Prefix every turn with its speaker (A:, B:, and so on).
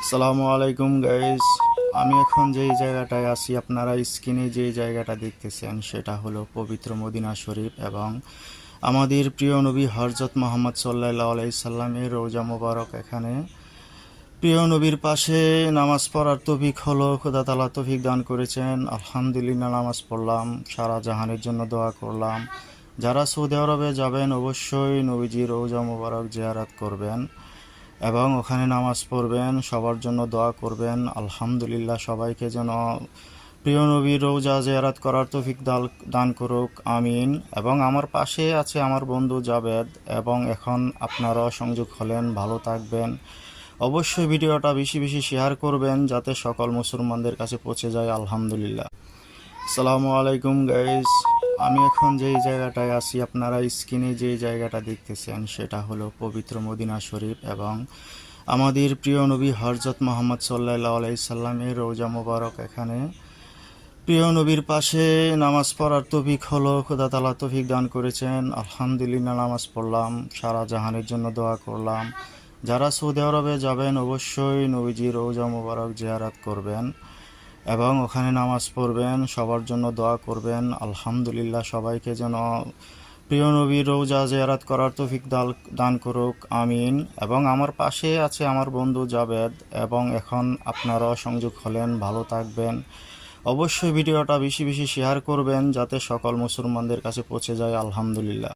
A: আসসালামু আলাইকুম গাইস। আমি এখন যেই জায়গাটায় আছি, আপনারা স্ক্রিনে যেই জায়গাটা দেখতেছেন সেটা হলো পবিত্র মদিনা শরীফ এবং আমাদের প্রিয় নবী হযরত মুহাম্মদ সাল্লাল্লাহু আলাইহি সাল্লামের রওজা মোবারক। এখানে প্রিয় নবীর পাশে নামাজ পড়ার তৌফিক হলো, খোদা তাআলা তৌফিক দান করেছেন। আলহামদুলিল্লাহ, নামাজ পড়লাম, সারা জাহানের জন্য দোয়া করলাম। যারা সৌদি আরবে যাবেন অবশ্যই নবীজির রওজা মোবারক জিয়ারত করবেন এবং ওখানে নামাজ পড়বেন, সবার জন্য দোয়া করবেন। আলহামদুলিল্লাহ, সবাইকে যেন প্রিয় নবীর রওজা জিয়ারত করার তৌফিক দান করুক, আমিন। এবং আমার পাশে আছে আমার বন্ধু জাবেদ, এবং এখন আপনারাও সংযোগ হলেন, ভালো থাকবেন। অবশ্যই ভিডিওটা বেশি বেশি শেয়ার করবেন যাতে সকল মুসলমানদের কাছে পৌঁছে যায়। আলহামদুলিল্লাহ। আসসালামু আলাইকুম গাইস। আমি এখন যেই জায়গাটায় আছি, আপনারা স্ক্রিনে যেই জায়গাটা দেখতেছেন সেটা হলো পবিত্র মদিনা শরীফ এবং আমাদের প্রিয় নবী হযরত মুহাম্মদ সাল্লাল্লাহু আলাইহি সাল্লামের রওজা মোবারক। এখানে প্রিয় নবীর পাশে নামাজ পড়ার তৌফিক হলো, খোদা তাআলা তৌফিক দান করেছেন। আলহামদুলিল্লাহ, নামাজ পড়লাম, সারা জাহানের জন্য দোয়া করলাম। যারা সৌদি আরবে যাবেন অবশ্যই নবীজির রওজা মোবারক জিয়ারত করবেন এবং ওখানে নামাজ পড়বেন, সবার জন্য দোয়া করবেন। আলহামদুলিল্লাহ, সবাইকে যেন প্রিয় নবীর রওজা জিয়ারত করার তৌফিক দান করুক, আমিন। এবং আমার পাশে আছে আমার বন্ধু জাবেদ, এবং এখন আপনারাও সংযোগ হলেন, ভালো থাকবেন। অবশ্যই ভিডিওটা বেশি বেশি শেয়ার করবেন যাতে সকল মুসলমানদের কাছে পৌঁছে যায়। আলহামদুলিল্লাহ।